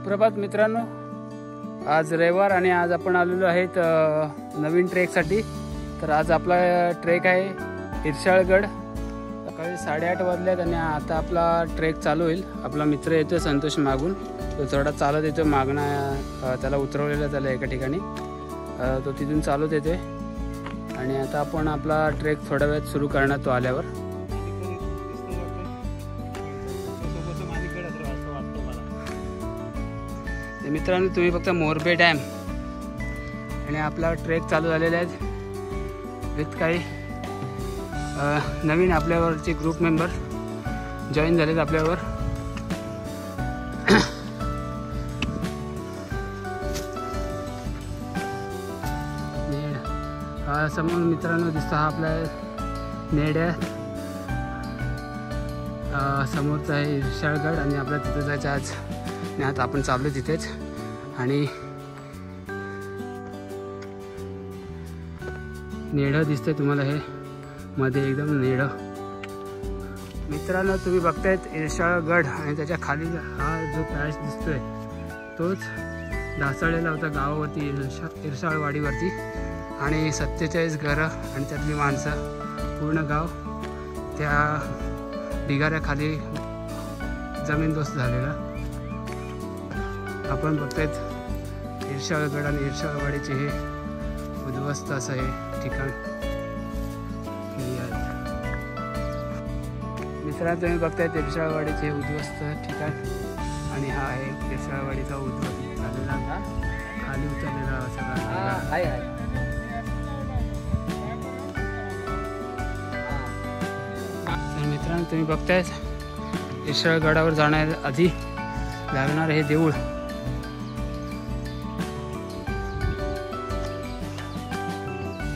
सुप्रभात मित्रांनो, आज रविवार आणि आज आपण आलेलो आहेत नवीन ट्रेकसाठी। तर आज आपला ट्रेक आहे इरशाळगड। सकाळी 8:30 वाजलेत आणि आता आपला ट्रेक चालू होईल। आपला मित्र येतो संतोष मागून, तो थोडा चालत येतो मागणा, त्याला उतरवलेलं त्याला एका ठिकाणी, तो तिथून चालत येतोय आणि आता आपण आपला ट्रेक थोड्या वेळात सुरू करणार तो आल्यावर। मित्रांनो तुम्ही फक्त मोरबे डॅम आणि आपला ट्रेक चालू झालेला आहे विथ काही नवीन आपल्यावरचे ग्रुप मेंबर जॉईन झालेत आपल्यावर। समोर मित्रांनो दिसतो हा आपला नेड आहे, समोरचा आहे इरशाळगड आणि आपला तिथं जायचं आज। आणि आता आपण चाललो तिथेच आणि नेढं दिसतंय तुम्हाला, हे मध्ये एकदम नेढं। मित्रांनो तुम्ही बघतायत इरशाळगड आणि त्याच्या खाली हा जो पॅच दिसतोय तोच ढासळलेला होता गावावरती, इरशाळवाडीवरती, आणि 47 घरं आणि त्यातली माणसं, पूर्ण गाव त्या ढिगाऱ्याखाली जमीनदोस्त झालेला। आपण बघतायत इरशाळगड आणि इरशाळवाडीचे हे उद्ध्वस्त असं हे ठिकाण मित्रांनो तुम्ही बघतायत इरशाळवाडीचे हे उद्ध्वस्त ठिकाण आणि हा आहे इरशाळवाडीचा उद्ध्वस्त झालेला का खाली उतरलेला सगळा आहे। तर मित्रांनो तुम्ही बघतायत इरशाळगडावर जाण्याआधी आधी लागणार हे देऊळ,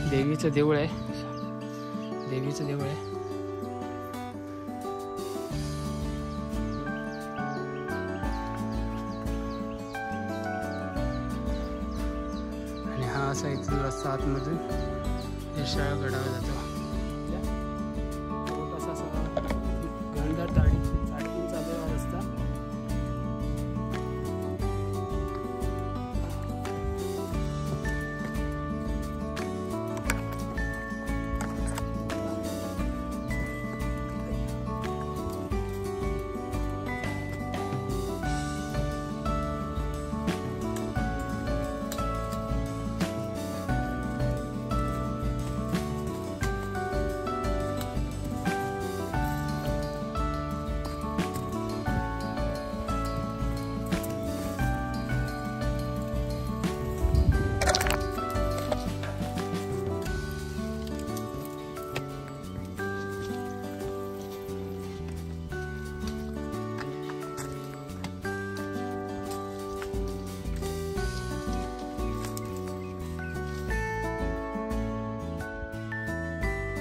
देवीचं देऊळ आहे, देवीचं देऊळ आहे। आणि हा असा इथून रस्ता आतमधून इरशाळगडावर जातो। घनदाट साडेतीन चालू हा रस्ता।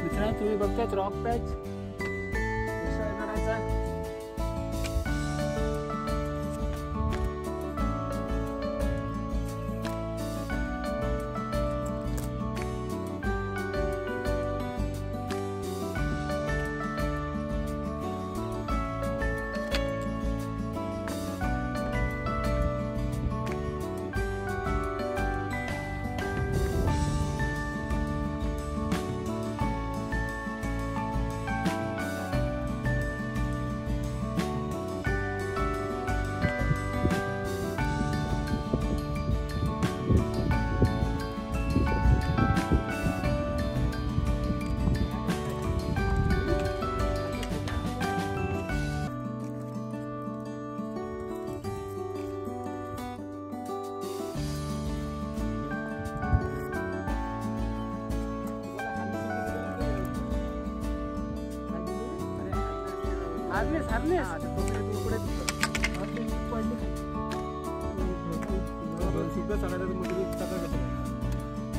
मित्रांनो तुम्ही बघतायत रॉक पॅच इरशाळगडाचा।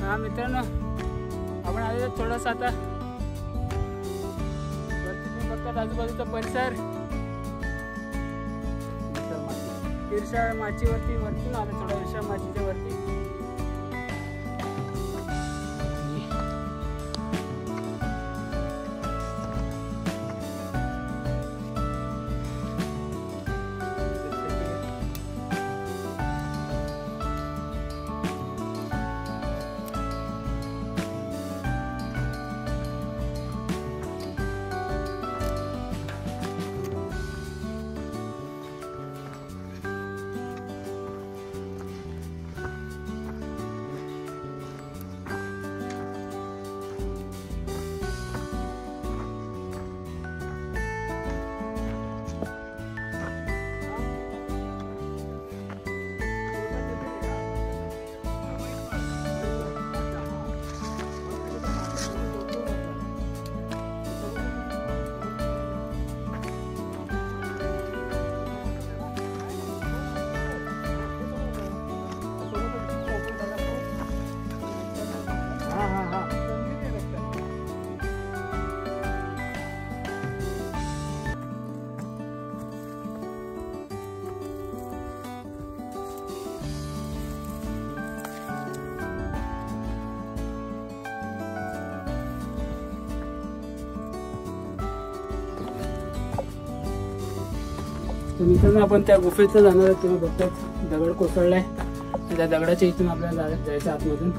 हा मित्रांनो आपण आलेलो थोडासा आता वरती तुम्ही बघतात आजूबाजूचा परिसर, इरशाळ माचीवरती वरतून आलं, थोडा इरशाळ माचीच्या वरती। तर मित्रांनो आपण त्या गुफेतनं जाणार आहे. तुम्ही बघतात दगड कोसळलाय, त्या दगडाच्या इथून आपल्याला जायचं आतमधून.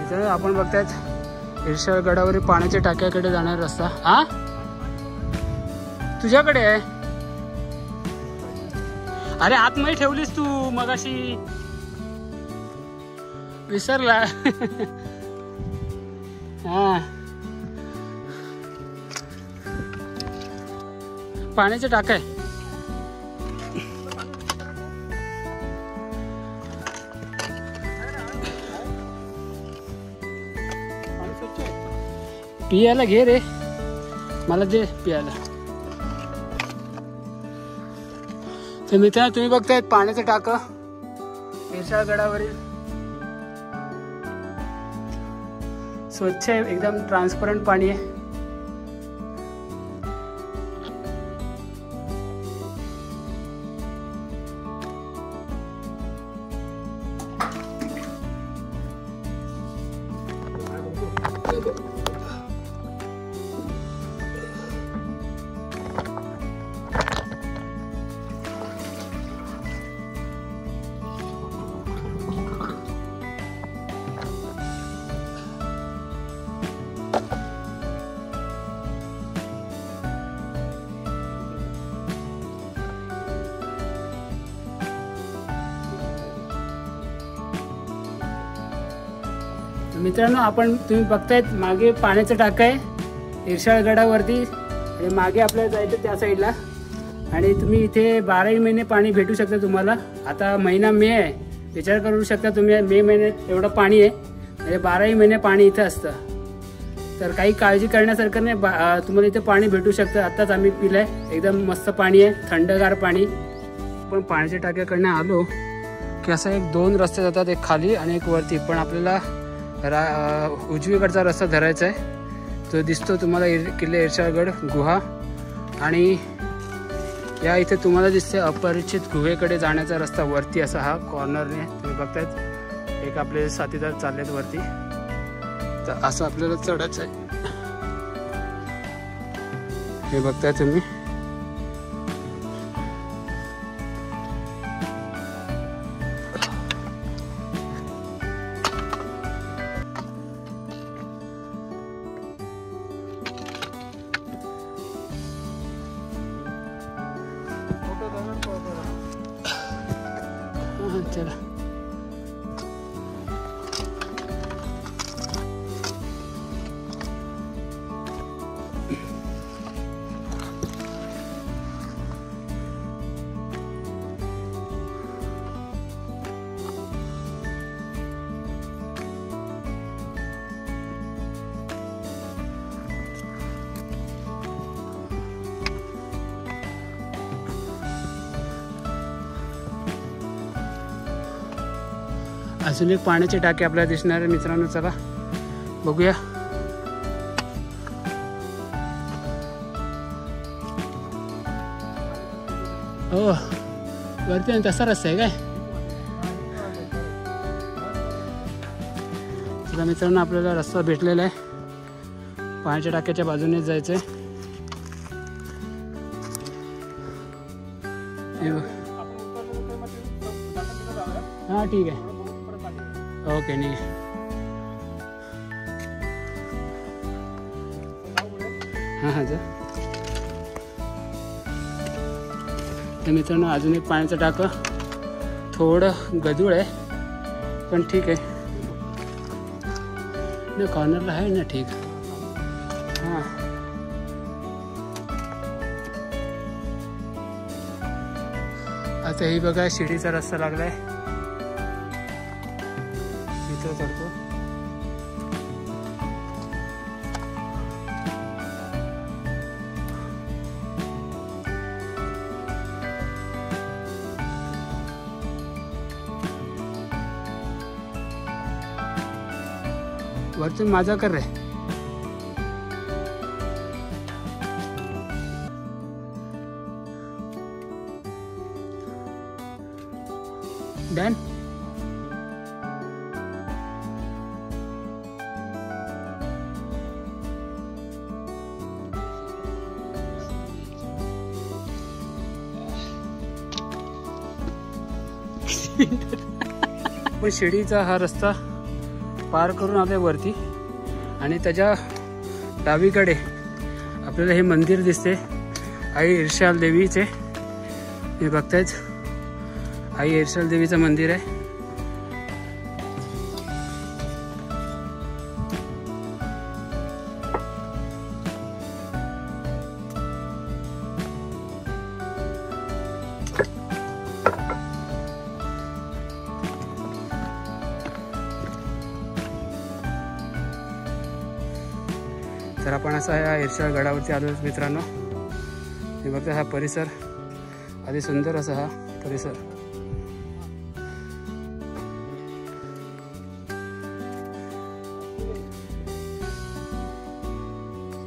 इथं आपण बघतायत इरशाळ गडावरील पाण्याच्या टाक्याकडे जाणारा रस्ता. हा तुझ्याकडे आहे. अरे आतमध्ये ठेवलीस तू मगाशी, विसरला. हा पाण्याच्या टाका आहे. पियाला घे रे, मला दे पियाला. तर मित्रांनो तुम्ही बघतायत पाण्याचं टाकं इरशाळ गडावरील. स्वच्छ आहे, एकदम ट्रान्सपरंट पाणी आहे. मित्रांनो आपण तुम्ही बघतायत मागे पाण्याचं टाकं आहे इरशाळ गडावरती, आणि मागे आपल्याला जायचं त्या साईडला. आणि तुम्ही इथे 12 महिने पाणी भेटू शकतं तुम्हाला. आता महिना मे आहे, विचार करू शकता तुम्ही मे महिन्यात एवढं पाणी आहे, म्हणजे 12 महिने पाणी इथं असतं. तर काही काळजी करण्यासारखं नाही, तुम्हाला इथे पाणी भेटू शकतं. आत्ताच आम्ही पिलंय, एकदम मस्त पाणी आहे, थंडगार पाणी. पण पाण्याच्या टाक्याकडनं आलो की असं 1-2 रस्ते जातात, एक खाली आणि एक वरती. पण आपल्याला उजवीकडचा रस्ता धरायचा आहे, तो दिसतो तुम्हाला किल्ले इरशाळगड गुहा. आणि या इथे तुम्हाला दिसते अपरिचित गुहेकडे जाण्याचा रस्ता वरती असा हा कॉर्नरने. तुम्ही बघतायत एक आपले साथीदार चाललेत वरती, तर असं आपल्याला चढायचं आहे. हे बघताय तुम्ही. चला अजून एक पाण्याची टाकी आपल्याला दिसणार आहे मित्रांनो. चला बघूया. हो वरती तसा रस्ता आहे काय? चला मित्रांनो आपल्याला रस्ता भेटलेला आहे. पाण्याच्या टाक्याच्या बाजूनेच जायचं आहे. हां ठीक आहे. ओके नाही हां हां जा. तर मित्रांनो अजून एक पाण्याचं टाकं थोडं गजूळ आहे पण ठीक आहे ना. कॉर्नरला आहे ना ठीक. हां आता ही बघा शिडीचा रस्ता लागलाय. इथं चढतो. वरतून माझा कर रे. डन. पण शिडीचा हा रस्ता पार करून आले वरती आणि त्याच्या डावीकडे आपल्याला हे मंदिर दिसते आई इर्शाल देवीचे. हे बघतायच आई इर्शाल देवीचं मंदिर आहे. तर आपण असा या इर्शाल गडावरती आलो मित्रांनो. हे बघता हा परिसर अति सुंदर असा हा परिसर.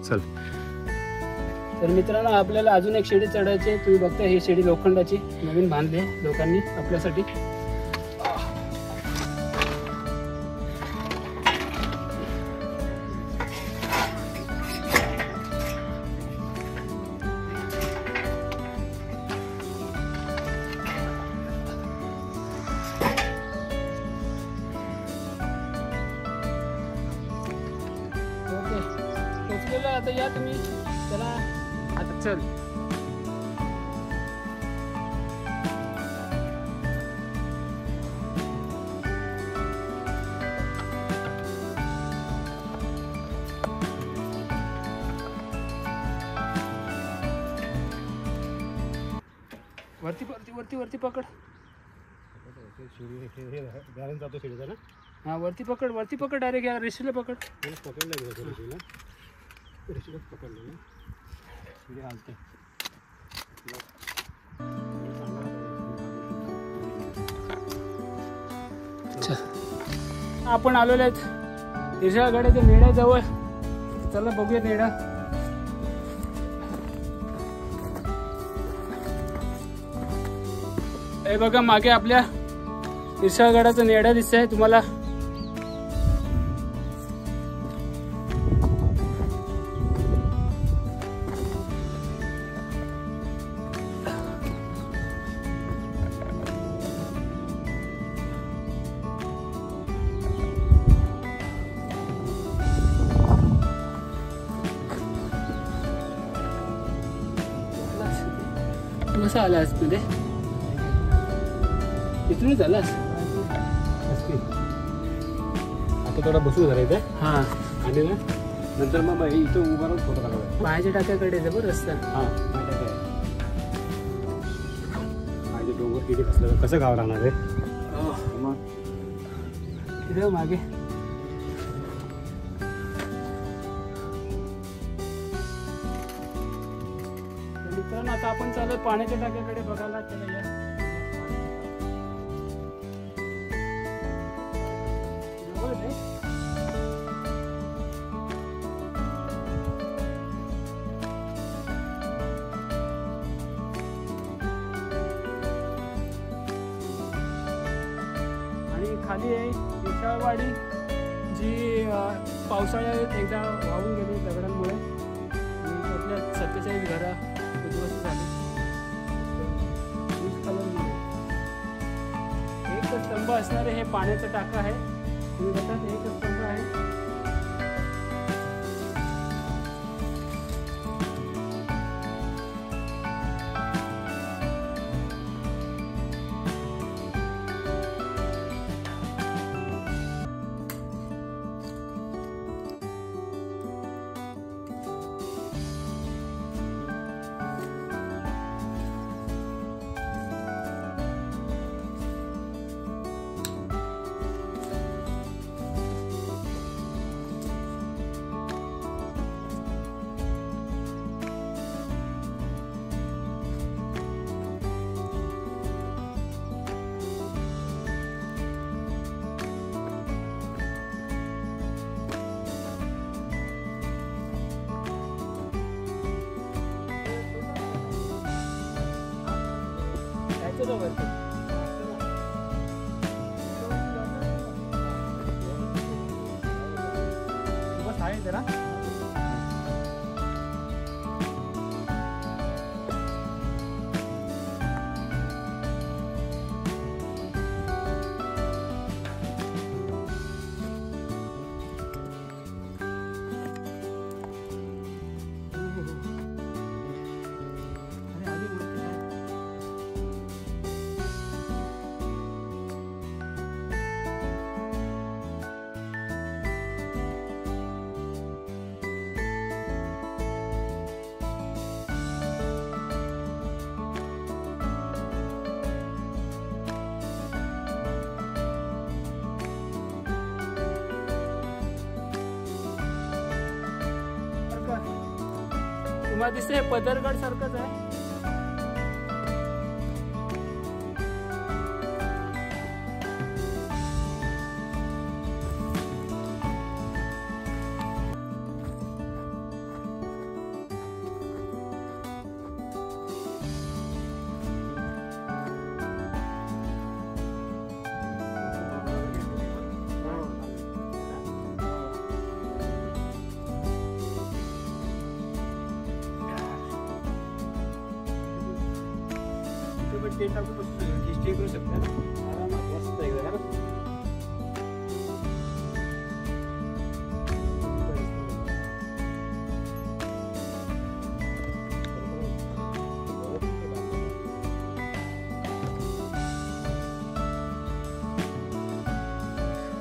चल. तर मित्रांनो आपल्याला अजून एक शिडी चढायची. तुम्ही बघता ही शिडी लोखंडाची नवीन बांधली लोकांनी आपल्यासाठी. आता या तुम्ही चला आता चल. वरती वरती वरती वरती पकड. हाँ वरती पकड़ डायरेक्ट यार रिश्ते पकड़ आपण आलेलो आहेत इर्शाळगडाच्या नेड्याजवळ. चला बघूया नेडा. हे बघा मागे आपल्या इर्शाळगडाचा नेडा दिसतंय तुम्हाला. कसा आलास मध्ये इथूनच आलास. आता थोडा बसू जरा इथे. हा आणि ना नंतर मग इथं उभा राहून फोटो काढायचा. पायाच्या टाक्याकडे जबर रस्ता. हा पायाचे डोंगर किती कसलं कसं गाव राहणार आहे. मग इथं मागे मित्रांनो आता आपण चालू पाण्याच्या टाक्याकडे बघायला. त्याला या खाली आहे विशाळवाडी, जी पावसाळ्यात एकदा वाहून गेली दगडांमुळे आणि त्यातल्या 47 घरं उद्ध्वस्त झाली. एक स्तंभ असणारे हे पाण्याचं टाकं आहे. तुम्ही बघतात एक स्तंभ आहे. बस आहे जरा. तुम्हाला दिसते पदरगड सारखंच आहे. ते टाकू स्टे करू शकता आरामात. मस्त आहे जरा.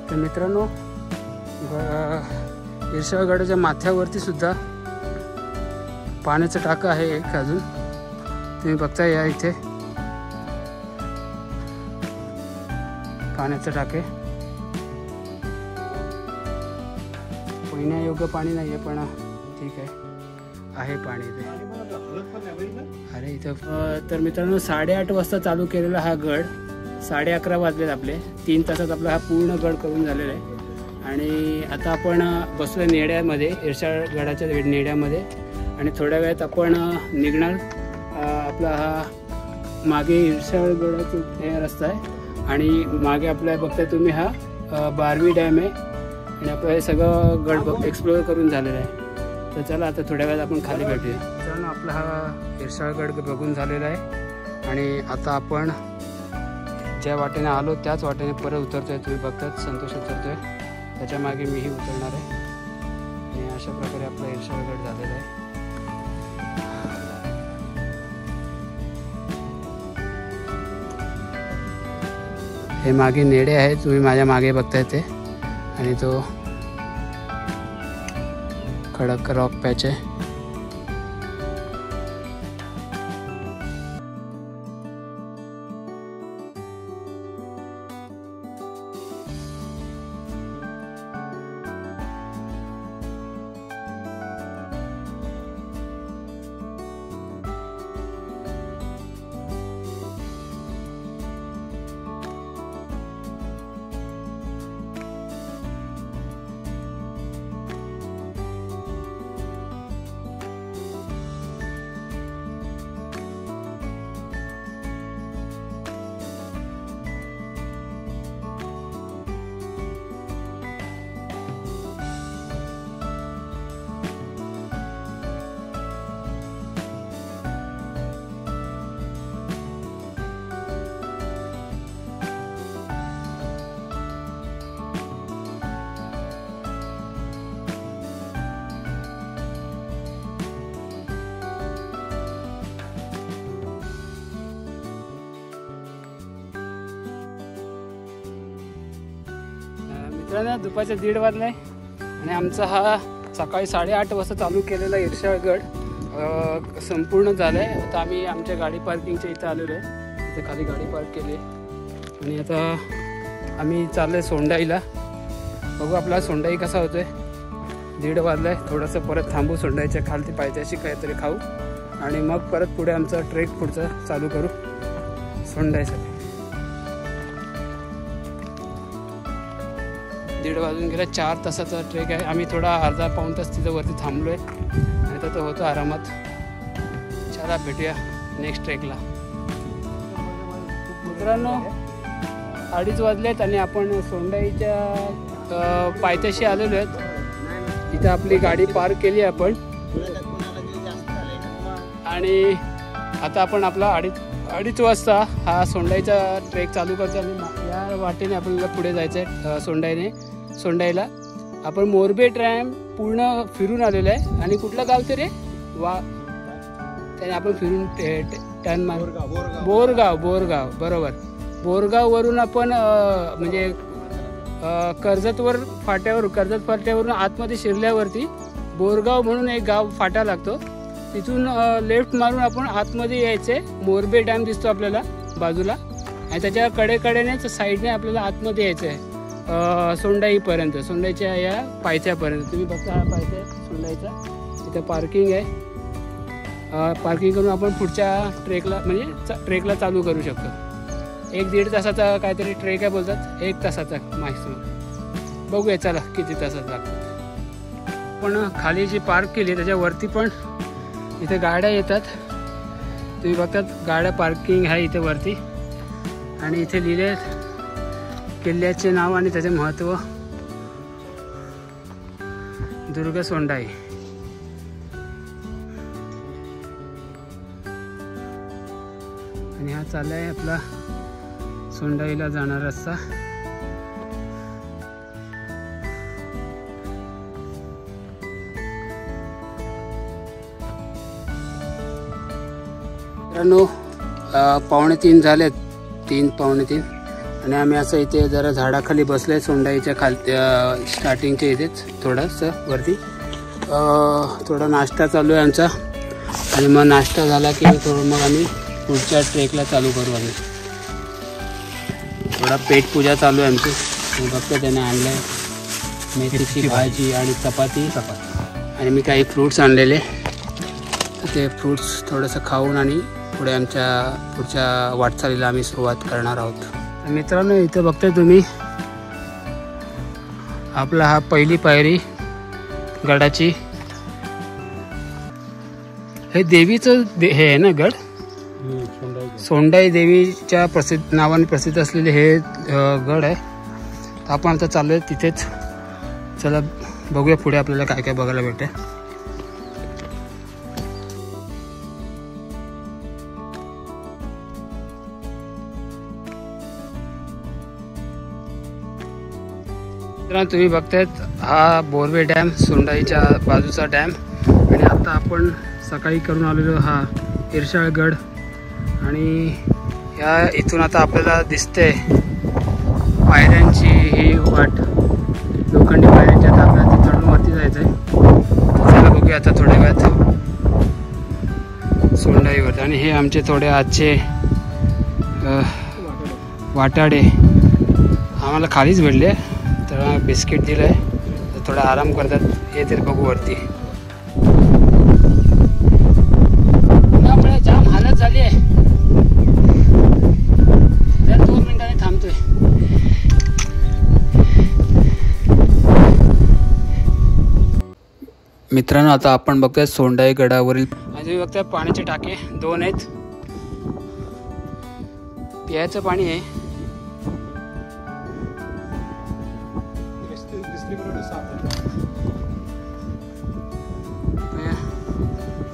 तर मित्रांनो, इरशाळगडाच्या माथ्यावरती सुद्धा पाण्याचं टाकं आहे एक अजून. तुम्ही बघता या इथे पाण्याचं टाके. पिण्यायोग्य पाणी नाही आहे पण ठीक आहे पाणी इथे. अरे इथं तर मित्रांनो 8:30 वाजता चालू केलेला हा गड 11:30 वाजलेत आपले. 3 तासात आपला हा पूर्ण गड करून झालेला आहे. आणि आता आपण बसलो नेड्यामध्ये, इरशाळगडाच्या नेड्यामध्ये. आणि थोड्या वेळात आपण निघणार. आपला हा मागे इरशाळगडाचा हे रस्ता आहे आणि मागे आपल्या बघताय तुम्ही हा बारवी डॅम आहे. आणि आपलं हे सगळं गड एक्सप्लोअर करून झालेलं आहे. तर चला आता थोड्या वेळात आपण खाली भेटूया. मित्रांनो, आपला हा इरशाळगड बघून झालेला आहे आणि आता आपण ज्या वाटेने आलो त्याच वाटेने परत उतरतोय. तुम्ही बघतात संतोष उतरतोय, त्याच्या मागे मीही उतरणार आहे. आणि अशा प्रकारे आपला इरशाळगड झालेला आहे. हे मागे नेडे आहे, तुम्ही माझ्या मागे बघताय ते. आणि तो खडक रॉक पॅच आहे. मित्रांनो दुपारचे 1:30 वाजले आणि आमचा हा सकाळी 8:30 वाजता चालू केलेला इर्शाळगड संपूर्ण झाला आहे. आता आम्ही आमच्या गाडी पार्किंगच्या इथं आलेलो आहे. इथे खाली गाडी पार्क केली आणि आता आम्ही चाललो आहे सोंडाईला. बघू आपला सोंडाई कसा होतोय. 1:30 वाजला आहे. थोडंसं परत थांबू, सोंडाईच्या खालती पायथ्याशी काहीतरी खाऊ आणि मग परत पुढे आमचा ट्रेक पुढचा चालू करू सोंडाईसाठी. 1:30 वाजून गेला. 4 तासाचा ट्रेक आहे. आम्ही थोडा अर्धा-पाऊण तास तिथं वरती थांबलो आहे आणि आता तो होतो आरामात. चला भेटूया नेक्स्ट ट्रेकला. मित्रांनो 2:30 वाजलेत आणि आपण सोंडाईच्या पायथ्याशी आलेलो आहेत. इथं आपली गाडी पार्क केली आपण आणि आता आपण आपला 2:30 वाजता हा सोंडाईचा ट्रेक चालू करतो आणि या वाटेने आपल्याला पुढे जायचं आहे. सोंडाईला आपण मोरबे डॅम पूर्ण फिरून आलेलो आहे आणि कुठलं गाव ते रे त्याने आपण फिरून टर्न बोरगाव बरोबर. बोरगाववरून आपण म्हणजे कर्जत फाट्यावरून आतमध्ये शिरल्यावरती बोरगाव म्हणून एक गाव फाटा लागतो. तिथून लेफ्ट मारून आपण आतमध्ये यायचे. मोरबे डॅम दिसतो आपल्याला बाजूला आणि त्याच्या कडेकडेनेच साईडने आपल्याला आतमध्ये यायचं आहे सोंडाईपर्यंत, सोंडाईच्या या पायथ्यापर्यंत. तुम्ही बघता हा पायथ्या सोंडाईचा. इथं पार्किंग आहे. पार्किंग करून आपण पुढच्या ट्रेकला चालू करू शकतो. 1-1.5 तासाचा काहीतरी ट्रेक आहे बोलतात. 1 तासाचा मॅक्सिमम. बघूया चला किती तासाचा लागतो. पण खाली जी पार्क केली त्याच्यावरती पण इथे गाड्या येतात. तुम्ही बघतात गाड्या पार्किंग आहे इथे वरती आणि इथे लिहिले किल्ल्याचे नाव आणि त्याचे महत्त्व. दुर्ग सोंडाई. आणि हा चाललाय आपला सोंडाईला जाणारा रस्ता. मित्रांनो 2:45 झालेत. 3-3:15 आणि आम्ही असं इथे जरा झाडाखाली बसलोय सोंडाईच्या स्टार्टिंगच्या इथेच थोडंसं वरती. थोडा नाश्ता चालू आहे आमचा आणि मग नाश्ता झाला की मग आम्ही पुढच्या ट्रेकला चालू करू. आम्ही थोडा पेटपूजा चालू आहे आमची. बघतो त्याने आणलं आहे मेथीची भाजी आणि चपाती आणि मी काही फ्रूट्स आणलेले. ते फ्रूट्स थोडंसं खाऊन आणि पुढे आमच्या पुढच्या वाटचालीला आम्ही सुरुवात करणार आहोत. मित्रांनो इथं बघताय तुम्ही आपला हा पहिली पायरी गडाची. हे देवीचं हे आहे ना गड. सोंडाई देवीच्या नावाने प्रसिद्ध असलेले हे गड आहे. आपण आता चाललो आहे तिथेच. चला बघूया पुढे आपल्याला काय काय बघायला भेटते. तुम्ही बघतायत हा बोरवे डॅम, सोंडाईच्या बाजूचा डॅम. आणि आता आपण सकाळी करून आलेलो हा इर्शाळगड आणि या इथून आता आपल्याला दिसते पायऱ्यांची ही वाट, लोखंडी पायऱ्यांची. आता आपल्याला ती चढून वरती जायचं आहे. चला बघूया आता थोड्या वेळात सोंडाईवर. आणि हे आमचे थोडे आजचे वाटाडे आम्हाला खालीच भेटले. तर बिस्किट दिलं आहे तर थोडा आराम करतात. येतील बघू वरती. त्यामुळे जाम हालत झाली आहे. तर 2 मिनिटांनी थांबतोय. मित्रांनो आता आपण बघतोय सोंडाई गडावरील. तुम्ही बघताय पाण्याचे टाके 2 आहेत. प्यायचं पाणी आहे.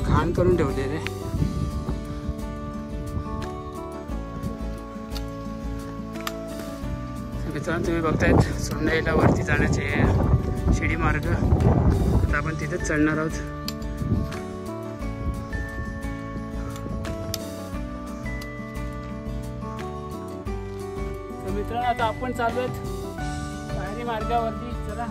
घाण करून ठेवले रे. मित्रांनो तुम्ही बघतायत सोंडाईला वरती जाण्याचे शिडी मार्ग. आता आपण तिथेच चढणार आहोत. तर मित्रांनो आता आपण चालू आहेत शिवनेरी मार्गावरती चला.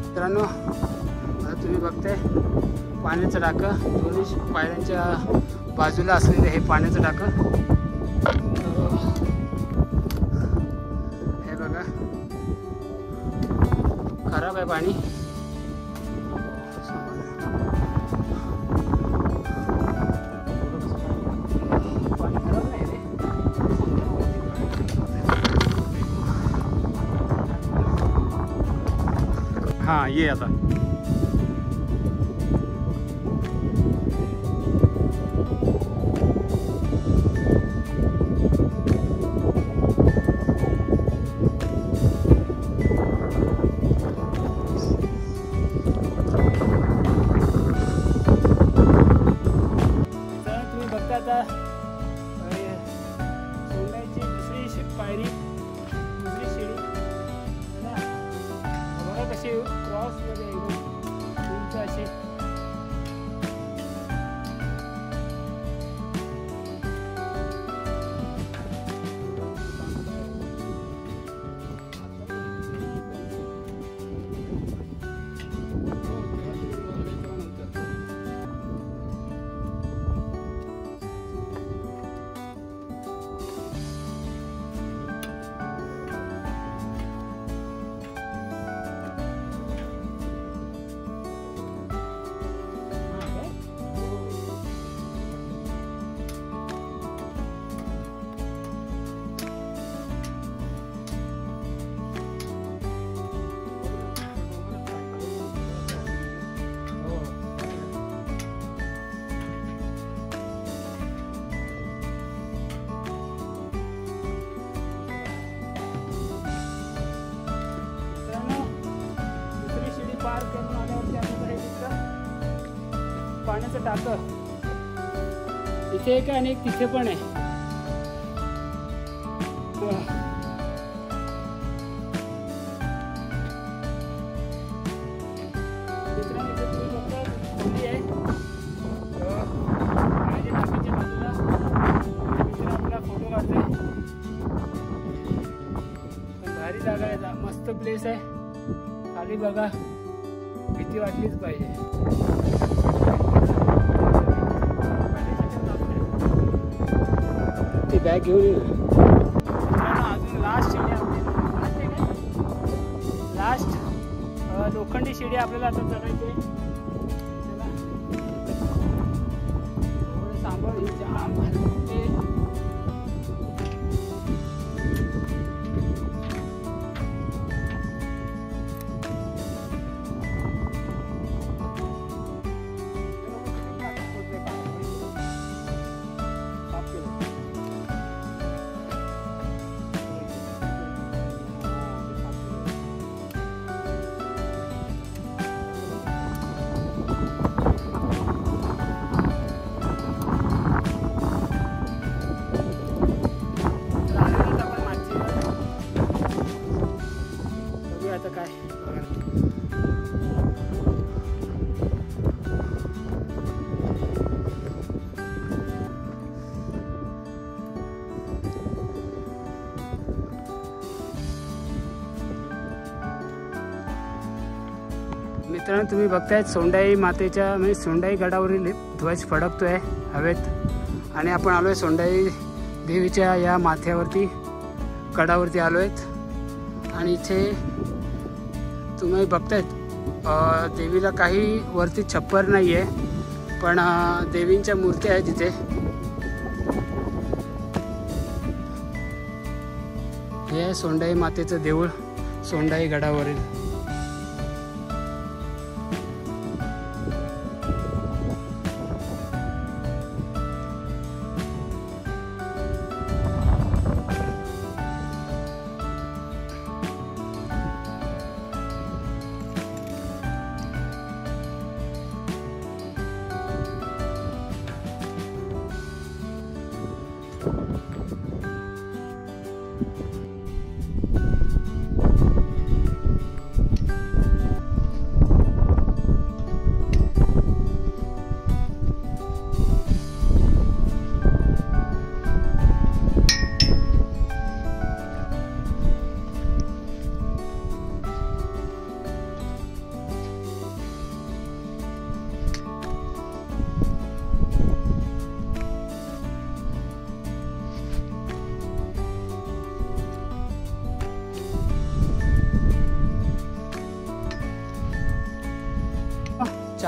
मित्रांनो, आता तुम्ही बघताय पाण्याचं टाकं. दोन्ही पायऱ्यांच्या बाजूला असलेले हे पाण्याचं टाकं. हे बघा, खराब आहे पाणी. हाँ ये आता तुम्ही बघता आता सोंडाईची दुसरी पायरी, दुसरी शिडी बघा कशी क्रॉस मध्ये एकदम उंच अशी. पार करून आल्यावरती आपल्याला हे दिसतं पाण्याचं टाकं. इथे एक आणि एक तिथे पण आहे. मित्रांनो, इथे तुम्ही बघता खोली आहे. पाण्याच्या टाकीच्या बाजूला मित्र आपला फोटो काढतोय. भारी जागा आहे, मस्त प्लेस आहे. खाली बघा, भीती वाटलीच पाहिजे. ती बॅग घेऊन ये. अजून लास्ट शिडी लास्ट लोखंडी शिडी आपल्याला आता चढायची आहे. सांभाळ आता काय मित्रांनो, तुम्ही बघतायत सोंडाई मातेच्या म्हणजे सोंडाई गडावरील ध्वज फडकतोय हवेत. आणि आपण आलोय सोंडाई देवीच्या या माथ्यावरती गडावरती आलोयत. आणि इथे तुम्ही बघतायत देवीला काही वरती छप्पर नाही आहे, पण देवींच्या मूर्त्या आहेत तिथे. हे आहे सोंडाई मातेचं देऊळ सोंडाई गडावरील.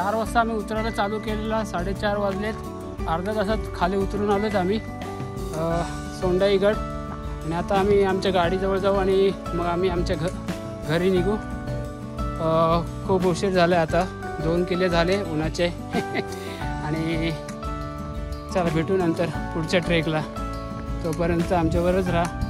4 वाजता आम्ही उतरायला चालू केलेला, 4:30 वाजलेत. अर्ध्या तासात खाली उतरून आलोत आम्ही सोंडाईगड. आणि आता आम्ही आमच्या गाडीजवळ जाऊ आणि मग आम्ही आमच्या घरी निघू. खूप उशीर झाला आता, 2 किल्ले झाले उन्हाचे. आणि चला भेटू नंतर पुढच्या ट्रेकला. तोपर्यंत आमच्यावरच राहा.